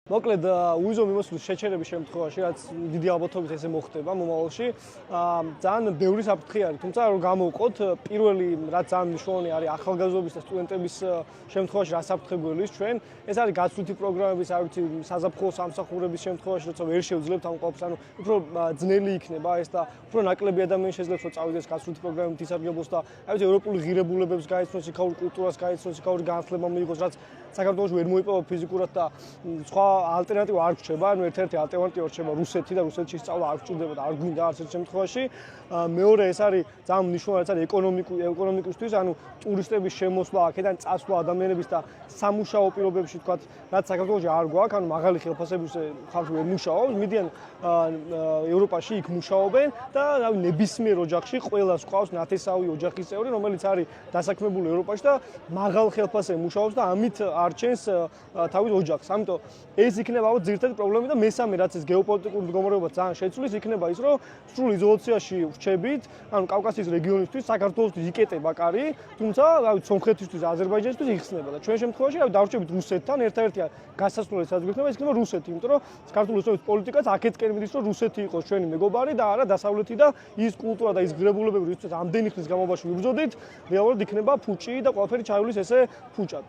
მოკლედ უიზო მიმოსვლის შეჩერების შემთხვევაში, რაც დიდი ალბათობით ესე მოხდება მომავალში, ძალიან ბევრი საფრთხე არის. თუმცა რომ გამოვყოთ, პირველი რაც ძალიან მნიშვნელოვანი არის ახალგაზრდობის და სტუდენტების შემთხვევაში რა საფრთხე გველის ჩვენ, ეს არის გაცვლითი პროგრამების, არ ვიცი, საზაფხულო სამსახურების შემთხვევაში, როცა ვერ შევძლებთ ამ ყოფს, ანუ უფრო ძნელი იქნება ეს და უფრო ნაკლები ადამიანი შეძლებს რომ წავიდეს გაცვლითი პროგრამით ისარგებლოს და არ ვიცი, ევროპული ღირებულებებს გაეცნოს, იქაურ კულტურას გაეცნოს, იქაური განათლება მიიღოს, რაც საქართველოში ვერ მოიპოვა ფიზიკურად და სხვა ალტერნატივა არ გრჩება, ანუ ერთ-ერთი ალტერნატივა რჩება რუსეთი და რუსეთში სწავლა არ გჭირდება და არ გვინდა არც ერთ შემთხვევაში. მეორე ეს არის ძალიან მნიშვნელოვანი, რაც არის ეკონომიკისთვის, ანუ ტურისტების შემოსვლა, აქედან წასვლა ადამიანების და სამუშაო პირობებში, თქვათ, რაც საქართველოში არ გვაქვს, ანუ მაღალი ხელფასების ხალხი ვერ მუშაობს, მიდიან ევროპაში იქ მუშაობენ და რავი ნებისმიერ ოჯახში ყველას ყავს ნათესავი ოჯახის წევრი, რომელიც არის დასაქმებული ევროპაში და მაღალ ხელფასზე მუშაობს და ამით არჩენს თავის ოჯახს. ამიტომ ეს იქნება ალბათ ძირითადი პრობლემა და მესამე რაც ეს გეოპოლიტიკური მდგომარეობა ძალიან შეცვლის, იქნება ის, რომ სრულ იზოლაციაში ვრჩებით, ანუ კავკასიის რეგიონისთვის საქართველოსთვის იკეტება კარი, თუმცა რავი სომხეთისთვის, აზერბაიჯანისთვის იხსნება და ჩვენ შემთხვევაში რავი დავრჩებით რუსეთთან, ერთ-ერთი გასასვლელი სადაც გვექნება, ეს იქნება რუსეთი, იმიტომ რომ საქართველოს პოლიტიკაც აქეთკენ მიდის, რომ რუსეთი იყოს ჩვენი მეგობარი და არა დასავლეთი და ის კულტურა და ის ღირებულებები, რითაც ამდენი ხნის განმავლობაში ვიბრძოდით, რეალურად იქნება ფუჭი და ყველაფერი ჩაივლის ესე ფუჭად.